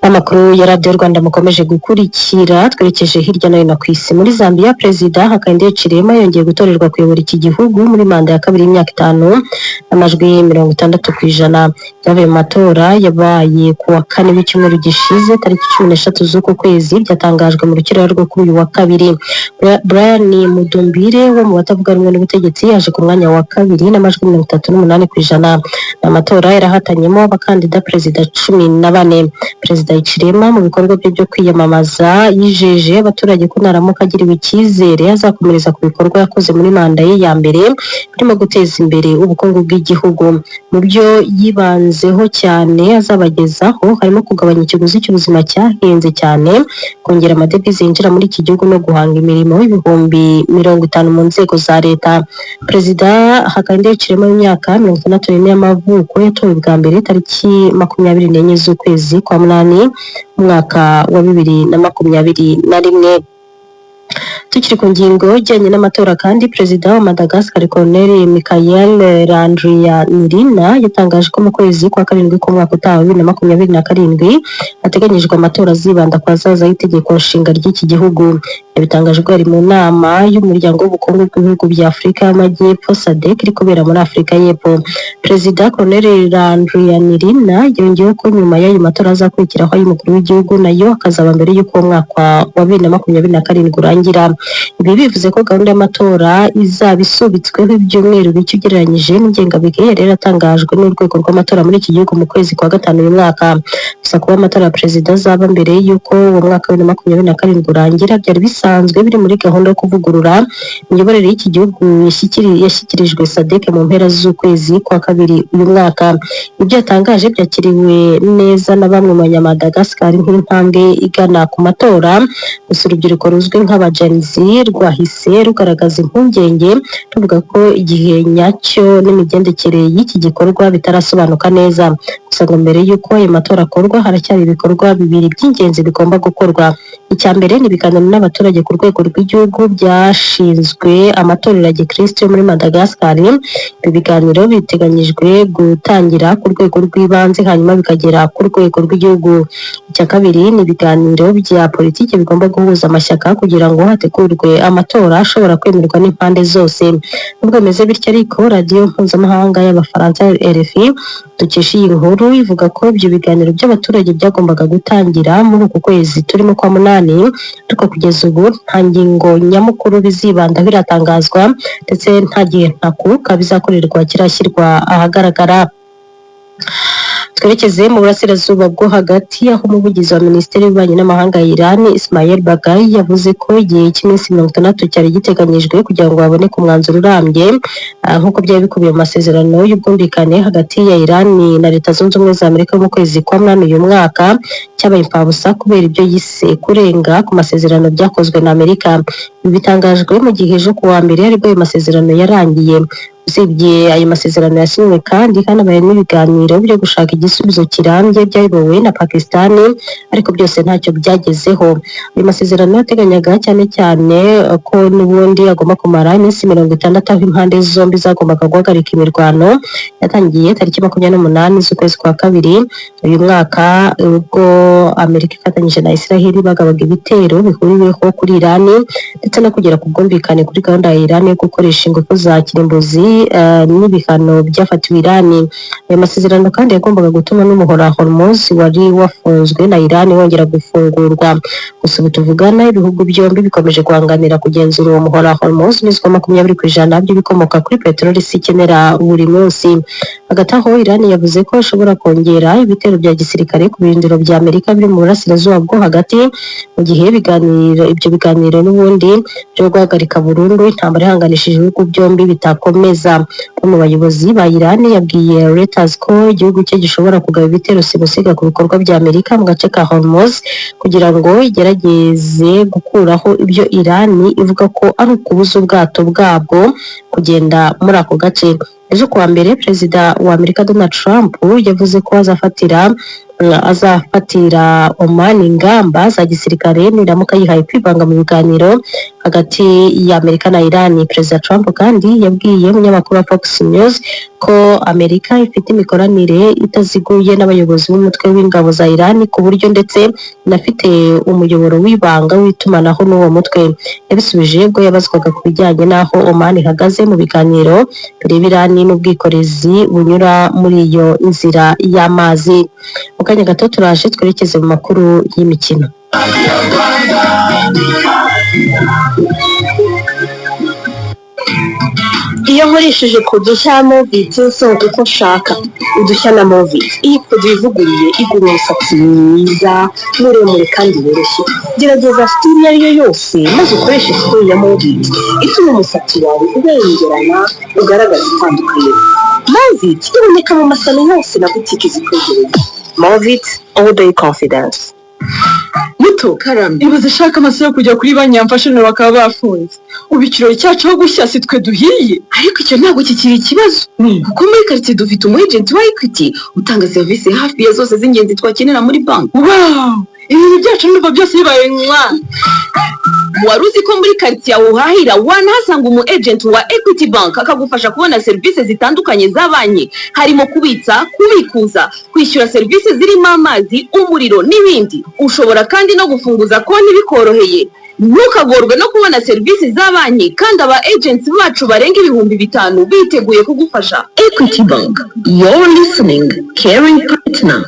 Amakuru ya Radio Rwanda mukomeje gukurikira twerekeje hirya no hino ku isi. Muri Zambia Perezida Hakainde Hichilema yongeye gutorerwa kuyobora iki gihugu muri manda ya kabiri y'imyaka 5 amajwi 60% yavuye mu matora yabaye ku wa kane w'icyumweru gishize tariki 13 z'uko kwezi byatangajwe mu rukiro rwo kuri uyu wa kabiri. Brian Mudumbire wo mu batavuga rumwe n'ubutegetsi yaje ku mwanya wa kabiri n'amajwi 38%. Amatora yarahatanyemo abakandida Perezida 14. Perezida Hichilema mu bikorwa bye byo kwiyamamaza yijeje abaturage ko naramuka agiriwe icyizere azakomereza ku bikorwa yakoze muri manda ye ya mbere birimo guteza imbere ubukungu bw'igihugu. Mu byo yibanzeho cyane azabagezaho harimo kugabanya ikiguzi cy'ubuzima cyahenze cyane, kongera amadevize yinjira muri iki gihugu no guhanga imirimo y'ibihumbi 50 mu nzego za leta. Perezida Hakainde Hichilema w'imyaka 64 y'amavuko yatowe bwa mbere tariki 24 z'ukwezi kwa munani umwaka wa 2021. Tukiri ku ngingo ijyanye n'amatora kandi Perezida wa Madagascar Colonel Michael Randrianirina yatangaje ko mu kwezi kwa karindwi k'umwaka utaha 2027 hateganyijwe amatora azibanda ku hazaza y'itegeko nshinga ry'iki gihugu. Yabitangajwe ari mu nama y'umuryango w'ubukungu bw'ibihugu bya Afurika y'Amajyepfo SADC iri kubera muri Afurika y'Epfo. Perezida Colonel Randrianirina yongeyeho ko nyuma y'ayo matora azakurikiraho ay'umukuru w'igihugu nayo akazaba mbere y'uko umwaka wa 2027 urangira. Ibi bivuze ko gahunda y'amatora izaba isubitsweho ibyumweru bike ugereranyije n'ingengabihe yari yaratangajwe n'urwego rw'amatora muri iki gihugu mu kwezi kwa gatanu uyu mwaka. Gusa kuba amatora ya perezida azaba mbere y'uko uwo mwaka wa 2027 urangira byari bisanzwe biri muri gahunda yo kuvugurura imiyoborere y'iki gihugu yashyikirijwe SADC mu mpera z'ukwezi kwa kabiri uyu mwaka. Ibyo yatangaje byakiriwe neza na bamwe mu banyamadagascar nk'intambwe igana ku matora. Gusa urubyiruko ruzwi nk'abagenzi rwahise rugaragaza impungenge ruvuga ko igihe nyacyo n'imigendekere y'iki gikorwa bitarasobanuka neza. Gusa ngo mbere y'uko ayo matora akorwa haracyari ibikorwa bibiri by'ingenzi bigomba gukorwa. Icya mbere ni ibiganiro n'abaturage ku rwego rw'igihugu byashinzwe amatorero ya gikristo muri Madagascar. Ibi biganiro biteganyijwe gutangira ku rwego rw'ibanze hanyuma bikagera ku rwego rw'igihugu. Icya kabiri ni ibiganiro bya politiki bigomba guhuza amashyaka kugira ngo hategurwe amatora ashobora kwemerwa n'impande zose. Nubwo bimeze bityo ariko radiyo mpuzamahanga y'Abafaransa RFI dukesha iyi nkuru ivuga ko ibyo biganiro by'abaturage byagombaga gutangira muri uku kwezi turimo kwa munani, ariko kugeza ubu nta ngingo nyamukuru bizibandaho biratangazwa ndetse nta gihe ntakuka bizakorerwa kirashyirwa ahagaragara. Twerekeze mu burasirazuba bwo hagati aho umuvugizi wa Minisiteri y'Ububanyi n'Amahanga ya Iran Ismail Baghai yavuze ko igihe cy'iminsi 60 cyari giteganyijwe kugira ngo haboneke umwanzuro urambye nk'uko byari bikubiye mu masezerano y'ubwumvikane hagati ya Iran na Leta Zunze Ubumwe za Amerika mu kwezi kwa munani uyu mwaka cyabaye imfabusa kubera ibyo yise kurenga ku masezerano byakozwe na Amerika. Ibi bitangajwe mu gihe ejo kuwa mbere aribwo ayo masezerano yarangiye. Usibye ayo masezerano yasinywe kandi hanabaye n'ibiganiro byo gushaka igisubizo kirambye byayobowe na Pakistan, ariko byose ntacyo byagezeho. Ayo masezerano yateganyaga cyane ko n'ubundi agomba kumara iminsi 60 aho impande zombi zagombaga guhagarika imirwano. Yatangiye tariki 28 z'ukwezi kwa kabiri uyu mwaka ubwo Amerika ifatanyije na Israel bagabaga ibitero bihuriweho kuri Iran ndetse no kugera ku bwumvikane kuri gahunda ya Iran yo gukoresha ingufu za kirimbuzi n'ibihano byafatiwe Iran. Ayo masezerano kandi yagombaga gutuma n'umuhora Hormuz wari wafunzwe na Iran wongera gufungurwa. Gusa ubu tuvugana ibihugu byombi bikomeje guhanganira kugenzura uwo muhora Hormuz n'izwa 20% by'ibikomoka kuri peteroli isi ikenera buri munsi. Hagati aho Iran yavuze ko ishobora kongera ibitero bya gisirikare ku birindiro bya Amerika biri mu burasirazuba bwo hagati mu gihe ibyo biganiro n'ubundi byo guhagarika burundu intambara ihanganishije ibihugu byombi bitakomeza. Mu bayobozi ba Iran yabwiye Reuters ko igihugu cye gishobora kugaba ibitero simusiga ku bikorwa bya Amerika mu gace ka Hormuz kugira ngo igerageze gukuraho ibyo Iran ivuga ko ari ukubuza ubwato bwabwo kugenda muri ako gace. Ejo kuwa mbere Perezida wa Amerika Donald Trump yavuze ko azafatira Oman ingamba za gisirikare niramuka yihaye kwivanga mu biganiro hagati y'Amerika na Iran. Perezida Trump kandi yabwiye umunyamakuru wa Fox News ko Amerika ifite imikoranire itaziguye n'abayobozi b'umutwe w'ingabo za Iran ku buryo ndetse inafite umuyoboro w'ibanga w'itumanaho n'uwo mutwe. Yabisubije ubwo yabazwaga ku bijyanye n'aho Oman ihagaze mu biganiro bireba Iran n'ubwikorezi bunyura muri iyo nzira y'amazi. Mu kanya gato turaje twerekeze mu makuru y'imikino. Iyo nkoresheje producer Movit nsonga uko nshaka udushya na Movit, iyi produit ivuguruye igura umusatsi mwiza muremure kandi woroshye. Gerageza style iyo ari yo yose maze ukoreshe spray ya Movit ituma umusatsi wawe ubengerana ugaragaza itandukanye. Movit iboneka mu masalo yose na boutique zikwegereye. Movit all day confidence. Muto karame ibuze shaka amaso yo kujya kuri banki yamfashe no bakaba bafunze. Ubikiro cyacu aho gushya sitwe duhiye. Ariko icyo ntabwo kikiri ikibazo. Kuko muri quartier dufite umu agent wa Equity utanga service hafi ya zose z'ingenzi twakenera muri bank. Wow! Ibintu byacu n'uva byose bibaye mwa. Waruzi ko muri quartier uhahira wanahasanga umu agent wa Equity Bank akagufasha kubona service zitandukanye za banki harimo kubitsa, kubikuza, kwishyura service zirimo amazi, umuriro n'ibindi. Ushobora kandi no gufunguza konti bikoroheye. Ntukagorwe no kubona service za banki kandi aba agents bacu barenga 5,000 biteguye kugufasha. Equity Bank, your listening, caring partner.